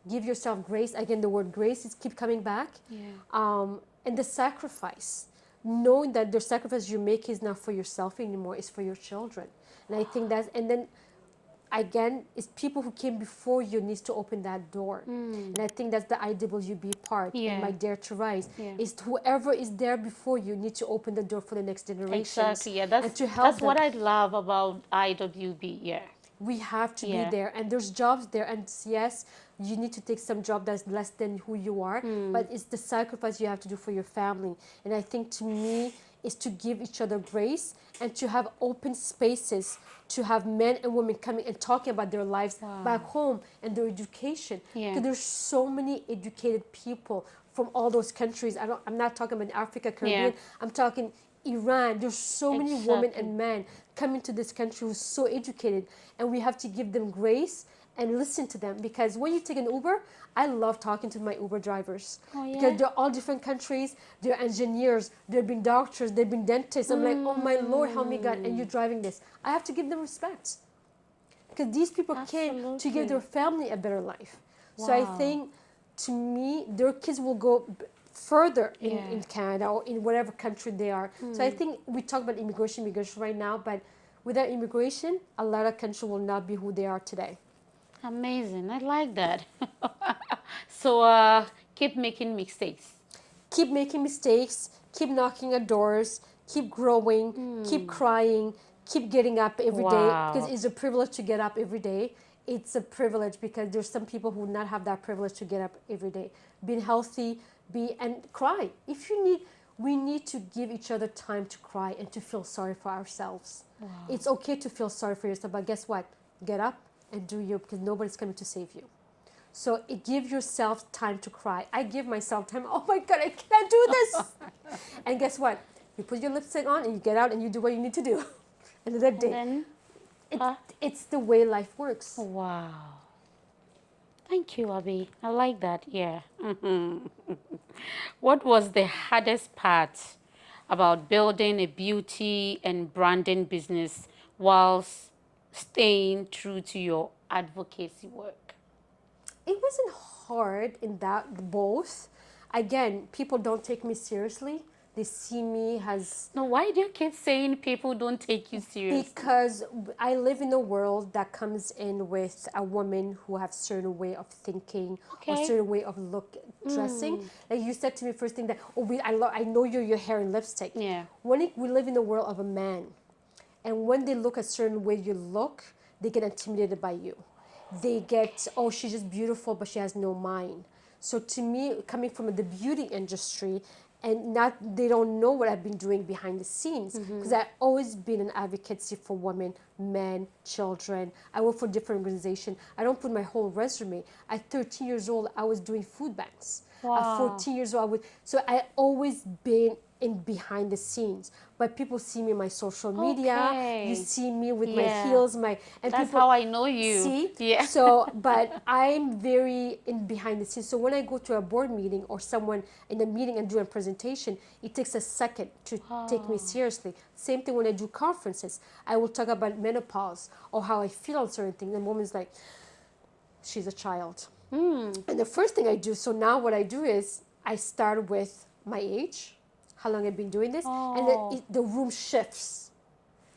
give yourself grace. Again, the word grace is keep coming back. And the sacrifice, knowing that the sacrifice you make is not for yourself anymore, it's for your children. And I think that's, and then again, it's people who came before you needs to open that door. And I think that's the IWB part in Yeah. my Dare to Rise. Yeah. Is whoever is there before you need to open the door for the next generations Exactly. Yeah. and to That's help them. what I love about IWB. Yeah. We have to be Yeah. there, and there's jobs there, and yes, you need to take some job that's less than who you are, but it's the sacrifice you have to do for your family. And I think to me is to give each other grace and to have open spaces, to have men and women coming and talking about their lives back home and their education, Yeah. because there's so many educated people from all those countries. I'm not talking about Africa, Caribbean. I'm talking Iran. There's so many women Exactly. and men coming to this country who's so educated, and we have to give them grace and listen to them. Because when you take an Uber, I love talking to my Uber drivers, Oh because yeah. they're all different countries. They're engineers, they've been doctors, they've been dentists. I'm like, oh my Lord, help me God, and you're driving this. I have to give them respect, because these people came to give their Absolutely. family a better life. So I Wow. think, to me, their kids will go further Yeah. in Canada or in whatever country they are. So I think we talk about immigration right now, but without immigration, a lot of countries will not be who they are today. Amazing. I like that. So keep making mistakes. Keep making mistakes, keep knocking at doors, keep growing, keep crying, keep getting up every day, because Wow. it's a privilege to get up every day. It's a privilege because there's some people who not have that privilege to get up every day. Being healthy, and cry. If you need, we need to give each other time to cry and to feel sorry for ourselves. It's okay to feel sorry for yourself, but guess what? Get up and do you, because nobody's coming to save you. So give yourself time to cry. I give myself time. Oh my God, I can't do this. And guess what? You put your lipstick on and you get out and you do what you need to do. Another And day. then, It, uh, it's the way life works. wow. Thank you, Abby. I like that. Yeah. What was the hardest part about building a beauty and branding business whilst staying true to your advocacy work? It wasn't hard in that both. Again, people don't take me seriously. They see me as, No, why do you keep saying people don't take you seriously? because I live in a world that comes in with a woman who have certain way of thinking or Okay. certain way of look dressing. Like you said to me first thing that, oh, I know you're your hair and lipstick. Yeah. We live in the world of a man, and when they look a certain way you look, they get intimidated by you. They get, oh, she's just beautiful, but she has no mind. So to me, coming from the beauty industry, and not, they don't know what I've been doing behind the scenes, because I've always been an advocacy for women, men, children. I work for different organizations. I don't put my whole resume. At 13 years old, I was doing food banks. At Wow. 14 years old, so I always been in behind the scenes. But people see me on my social media. You Okay. see me with my Yeah. heels, and That's people how I know you. see. Yeah. So, but I'm very in behind the scenes. So when I go to a board meeting or someone in a meeting and do a presentation, it takes a second to take me seriously. Same thing when I do conferences. I will talk about menopause or how I feel on certain things. And the woman's like, she's a child. And the first thing I do, so now what I do is I start with my age, how long I've been doing this, and then Oh. the room shifts.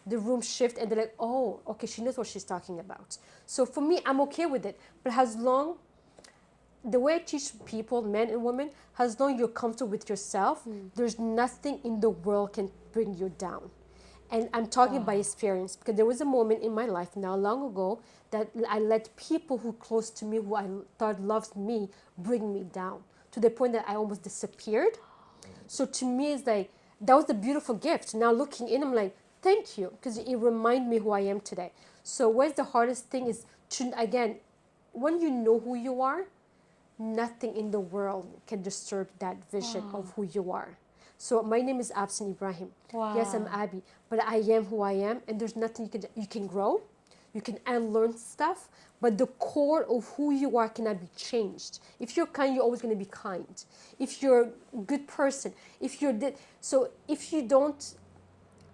The room shift, and they're like, oh, okay, she knows what she's talking about. So for me, I'm okay with it. But as long, the way I teach people, men and women, as long you're comfortable with yourself, there's nothing in the world can bring you down. And I'm talking by experience, because there was a moment in my life now long ago that I let people who close to me, who I thought loved me, bring me down to the point that I almost disappeared. So to me, it's like, that was a beautiful gift. Now looking in, I'm like, thank you, because it reminded me who I am today. So where's the hardest thing is to, again, when you know who you are, nothing in the world can disturb that vision of who you are. So my name is Absane Ibrahim. Yes, I'm Wow. Abby, but I am who I am, and there's nothing you can grow, you can unlearn stuff, but the core of who you are cannot be changed. If you're kind, you're always going to be kind. If you're a good person, so if you don't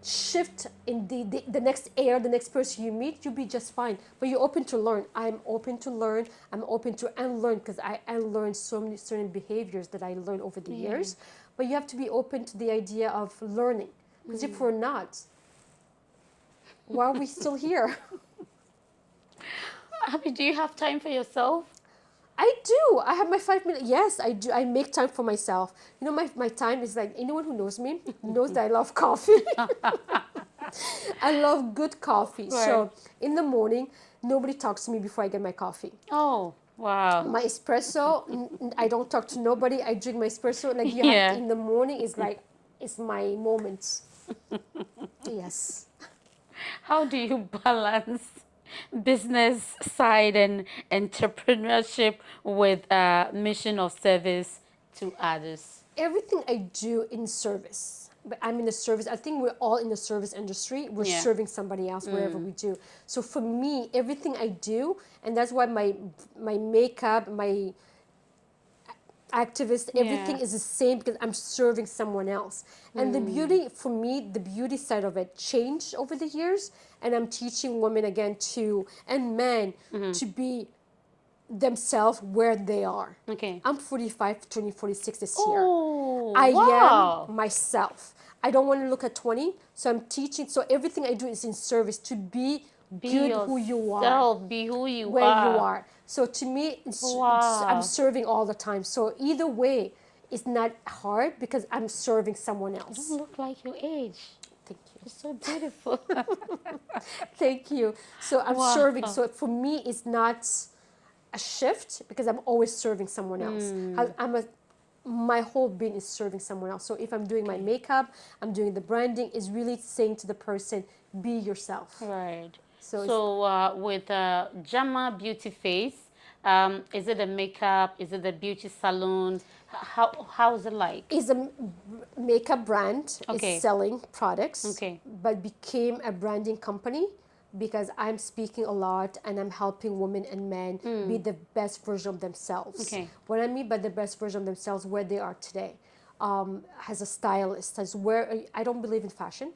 shift in the next air, the next person you meet, you'll be just fine. But you're open to learn. I'm open to learn. I'm open to unlearn, because I unlearned so many certain behaviors that I learned over the years. But you have to be open to the idea of learning, because if we're not, why are we still here? Abby, do you have time for yourself? I do. I have my 5 minutes. Yes, I do. I make time for myself. You know, my time is like, anyone who knows me knows that I love coffee. I love good coffee. Right. So in the morning, nobody talks to me before I get my coffee. Oh, wow. My espresso, I don't talk to nobody. I drink my espresso. Like you have Yeah. in the morning is like, it's my moment. Yes. How do you balance business side and entrepreneurship with mission of service to others? Everything I do in service. But I'm in the service. I think we're all in the service industry. We're Yeah. serving somebody else wherever we do. So for me, everything I do, and that's why my makeup, my activist, everything Yeah. is the same because I'm serving someone else. And the beauty for me, the beauty side of it changed over the years. And I'm teaching women again to and men to be themselves where they are. Okay. I'm 45, turning 46 this year. Oh, I am wow. myself. I don't want to look at 20, so I'm teaching. So everything I do is in service to be Be good who you are, yourself. Be who you where you are. are. So to me, I'm Wow. serving all the time. So either way, it's not hard because I'm serving someone You don't else. look like your age. Thank you. You're so beautiful. Thank you. So I'm serving. Wow. So for me, it's not a shift because I'm always serving someone else. My whole being is serving someone else. So if I'm doing my Okay. makeup, I'm doing the branding, is really saying to the person, be yourself. Right. So it's So with Jama Beauty Face, is it a makeup? Is it a beauty salon? How is it like? is a makeup brand is Okay. selling products, Okay. but became a branding company because I'm speaking a lot and I'm helping women and men be the best version of themselves. Okay. What I mean by the best version of themselves, where they are today, as a stylist, as where I don't believe in fashion.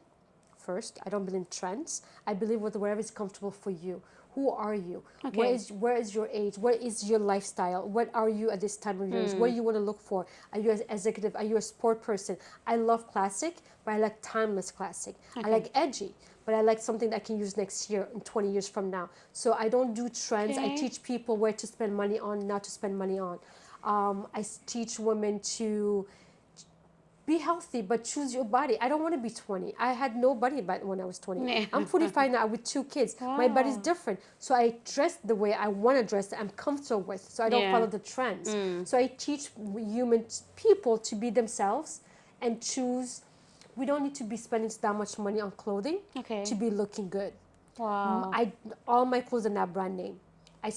First, I don't believe in trends. I believe with whatever is comfortable for you. Who are you? Okay. Where is your age? What is your lifestyle? What are you at this time of years? What do you want to look for? Are you an executive? Are you a sport person? I love classic, but I like timeless classic. I Okay. like edgy, but I like something that I can use next year and 20 years from now. So I don't do trends. I Okay. teach people where to spend money on, not to spend money on. Teach women to be healthy, but choose your body. I don't want to be 20. I had no body back when I was 20. Yeah. I'm 45 now with 2 kids. My body's Wow. different. So I dress the way I want to dress that I'm comfortable with. So I don't Yeah. follow the trends. So I teach human people to be themselves and choose. We don't need to be spending that much money on clothing Okay. to be looking good. Wow. All my clothes are not brand name. I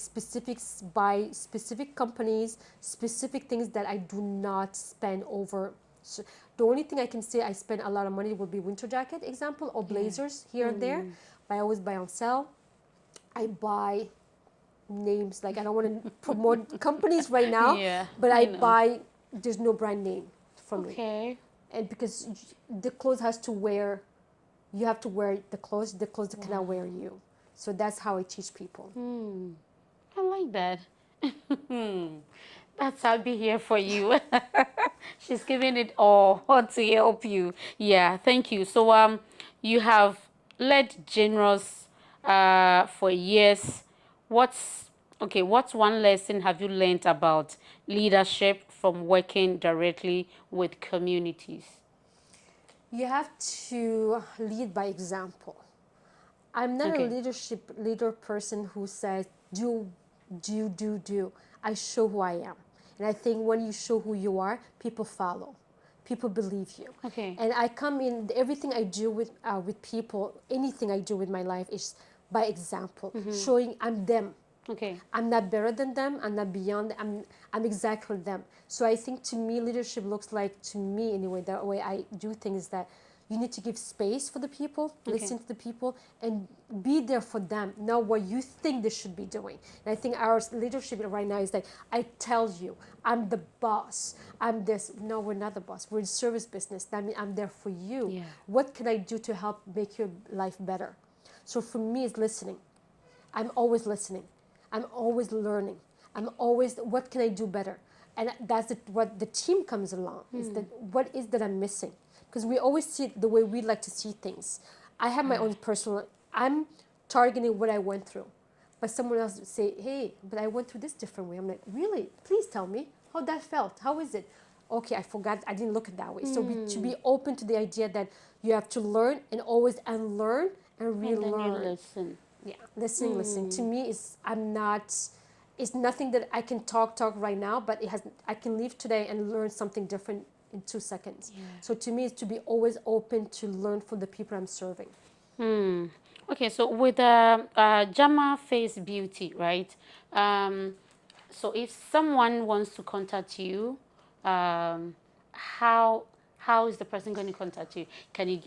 buy specific companies, specific things that I do not spend over. So the only thing I can say I spend a lot of money would be winter jacket, example, or blazers here and there. But I always buy on sale. I buy names like I don't want to promote companies right now, Yeah. but I I know. buy. There's no brand name for me, Okay. and because the clothes has to wear, you have to wear the clothes. The clothes cannot wear you. So that's how I teach people. I like that. That's I'll be here for you. She's giving it all to help you. Yeah, thank you. So you have led generous for years. What's okay, what's one lesson have you learned about leadership from working directly with communities? You have to lead by example. I'm not a Okay. leadership leader person who says do, do. I show who I am, and I think when you show who you are, people follow, people believe you. Okay. And I come in everything I do with people, anything I do with my life is by example, showing I'm them. Okay. I'm not better than them. I'm not beyond. I'm exactly them. So I think to me, leadership looks like to me anyway. The way I do things is that you need to give space for the people, listen to the people, and be there for them. Know what you think they should be doing. And I think our leadership right now is like I tell you, I'm the boss. I'm this. No, we're not the boss. We're in service business. That means I'm there for you. Yeah. What can I do to help make your life better? So for me, it's listening. I'm always listening. I'm always learning. I'm always, what can I do better? And that's what the team comes along, is that what is that I'm missing? Because we always see it the way we like to see things. I have my own personal, I'm targeting what I went through. But someone else would say, hey, but I went through this different way. I'm like, really? Please tell me how that felt. How is it? Okay, I forgot. I didn't look at that way. So to be open to the idea that you have to learn and always unlearn and And then you relearn. listen. Yeah, listening. To me, is I'm not. It's nothing that I can talk right now, but it has. I can leave today and learn something different in 2 seconds. Yeah. So to me, it's to be always open to learn from the people I'm serving. Okay, so with Jama Face Beauty, right? Um, so if someone wants to contact you, um, how how is the person going to contact you? Can you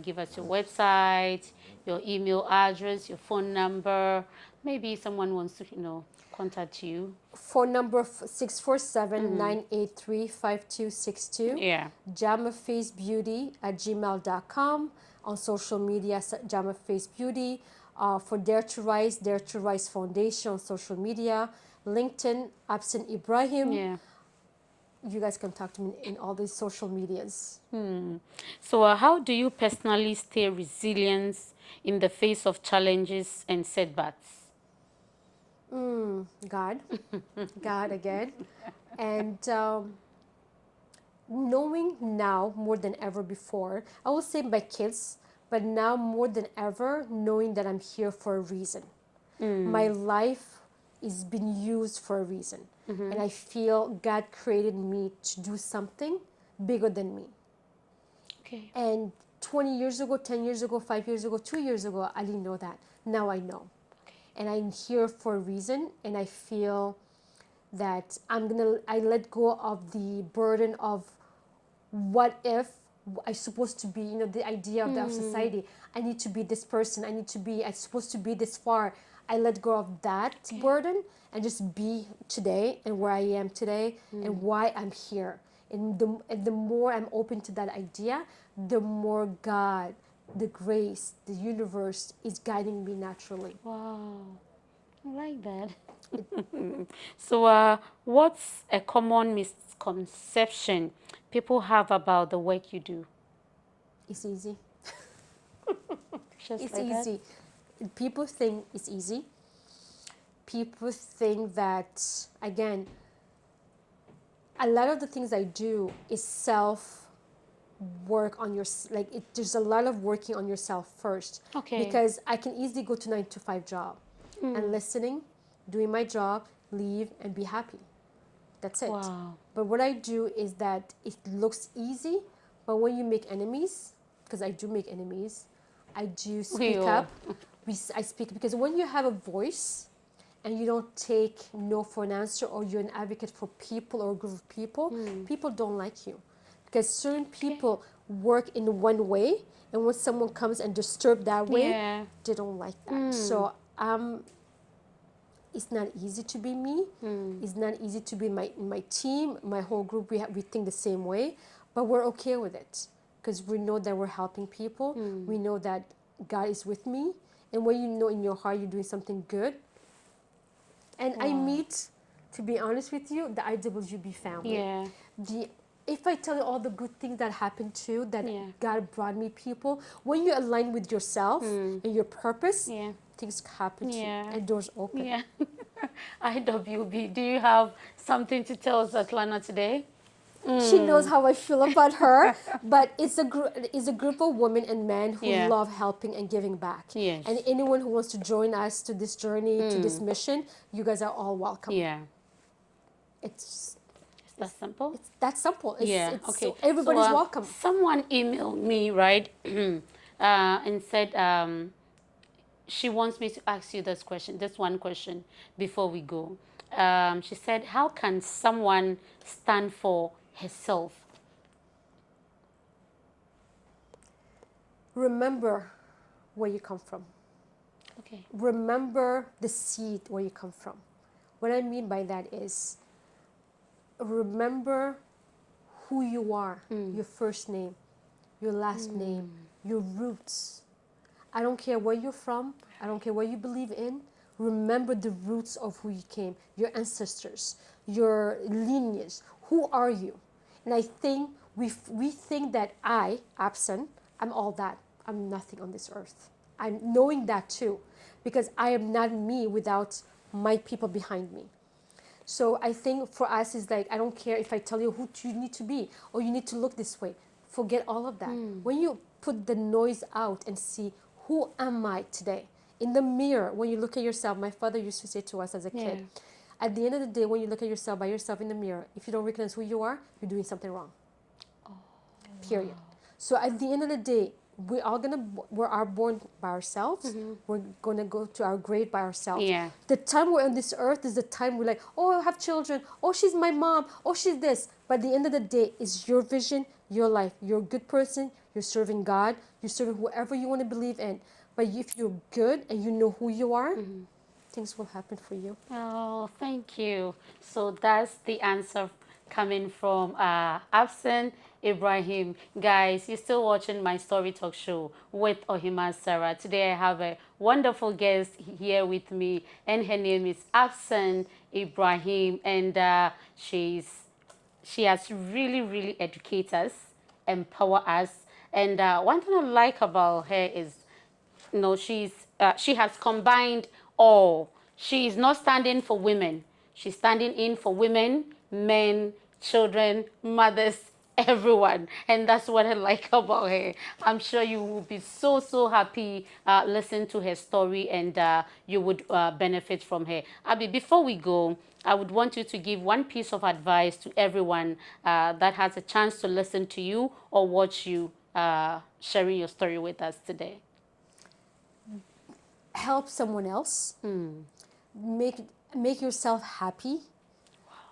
give us your website, your email address, your phone number? Maybe someone wants to contact you. Phone number 647-983-5262. Yeah. JamaFaceBeauty at gmail.com. On social media, JamaFaceBeauty. For Dare to Rise Foundation on social media. LinkedIn, Absane Ibrahim. Yeah. You guys can talk to me in all these social medias. So how do you personally stay resilient in the face of challenges and setbacks? God, God again. And knowing now more than ever before, I will say my kids, but now more than ever, knowing that I'm here for a reason. My life is being used for a reason. And I feel God created me to do something bigger than me. Okay. And 20 years ago, 10 years ago, 5 years ago, 2 years ago, I didn't know that. Now I know. And I'm here for a reason, and I feel that I let go of the burden of what if I supposed to be, the idea of our society. I need to be this person. I'm supposed to be this far. I let go of that burden and just be today and where I am today and why I'm here. And the more I'm open to that idea, the more God, the grace, the universe is guiding me naturally. Wow. I like that. So, what's a common misconception people have about the work you do? It's easy. Just It's like that? easy. People think it's easy. People think that, again, a lot of the things I do is self work on your, there's a lot of working on yourself first. Okay. Because I can easily go to 9 to 5 job and listening, doing my job, leave and be happy. That's it. Wow. But what I do is that it looks easy, but when you make enemies, because I do make enemies, I do speak all. up. I speak because when you have a voice and you don't take no for an answer, or you're an advocate for people or a group of people, people don't like you. Because certain people work in one way, and when someone comes and disturb that way, Yeah. they don't like that. So it's not easy to be me. It's not easy to be my team, my whole group. We think the same way, but we're okay with it because we know that we're helping people. We know that God is with me, and when you know in your heart you're doing something good. And I meet, to be honest with you, the IWB family. Yeah. If I tell you all the good things that happened too, that Yeah. God brought me people, when you align with yourself and your purpose, Yeah. things happen to you Yeah. and doors open. Yeah. IWB, do you have something to tell us, Atlanta, today? She knows how I feel about her, but it's a group of women and men who Yeah. love helping and giving back. Yes. And anyone who wants to join us to this journey, to this mission, you guys are all welcome. Yeah. It's Is that simple? it's that simple. Yeah. It's Okay. so everybody's So welcome. someone emailed me, right, and said she wants me to ask you this one question before we go. She said, "How can someone stand for herself?" Remember where you come from. Okay. Remember the seed where you come from. What I mean by that is remember who you are, your first name, your last name, your roots. I don't care where you're from, I don't care what you believe in. Remember the roots of who you came, your ancestors, your lineage. Who are you? And I think we think that Absent, I'm all that. I'm nothing on this earth. I'm knowing that too, because I am not me without my people behind me. So I think for us is like, I don't care if I tell you who you need to be or you need to look this way. Forget all of that. When you put the noise out and see, who am I today? In the mirror, when you look at yourself, my father used to say to us as a Yeah. kid, at the end of the day, when you look at yourself by yourself in the mirror, if you don't recognize who you are, you're doing something wrong. Period. So at the end of the day, we are born by ourselves. We're gonna go to our grave by ourselves. Yeah. The time we're on this earth is the time we're like, oh, I have children. Oh, she's my mom. Oh, she's this. But at the end of the day, it's your vision, your life. You're a good person. You're serving God. You're serving whoever you want to believe in. But if you're good and you know who you are, things will happen for you. Oh, thank you. So that's the answer coming from Absane Ibrahim. Guys, you're still watching my story talk show with Ohemaa Sarah. Today I have a wonderful guest here with me, and her name is Absane Ibrahim, and she has really, really educated us, empower us. And one thing I like about her is, she has combined all. She is not standing for women. She's standing in for women, men, children, mothers, everyone. And that's what I like about her. I'm sure you will be so, so happy listening to her story, and you would benefit from her. Abby, before we go, I would want you to give one piece of advice to everyone that has a chance to listen to you or watch you sharing your story with us today. Help someone else. Make make yourself happy.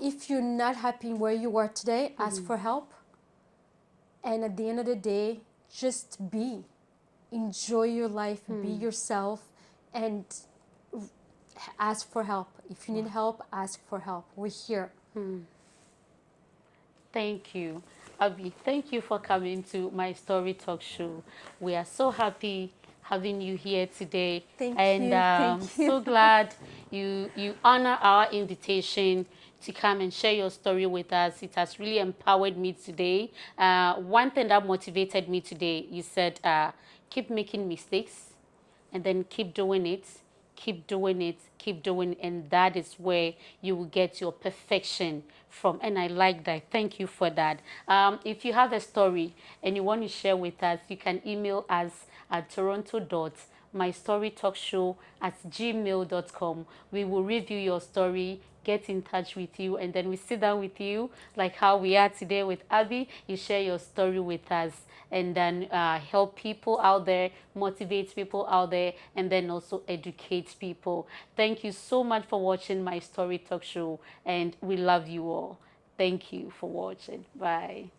If you're not happy where you are today, ask for help. And at the end of the day, just be. Enjoy your life, be yourself, and ask for help. If you need help, ask for help. We're here. Thank you. Abby, thank you for coming to my story talk show. We are so happy having you here today. Thank And you. Thank you. so glad you honor our invitation to come and share your story with us. It has really empowered me today. One thing that motivated me today, you said, keep making mistakes and then keep doing it, keep doing it, keep doing it, and that is where you will get your perfection from. And I like that. Thank you for that. If you have a story and you want to share with us, you can email us at toronto.mystorytalkshow@gmail.com. We will review your story, get in touch with you, and then we sit down with you like how we are today with Abby. You share your story with us, and then help people out there, motivate people out there, and then also educate people. Thank you so much for watching my story talk show, and we love you all. Thank you for watching. Bye.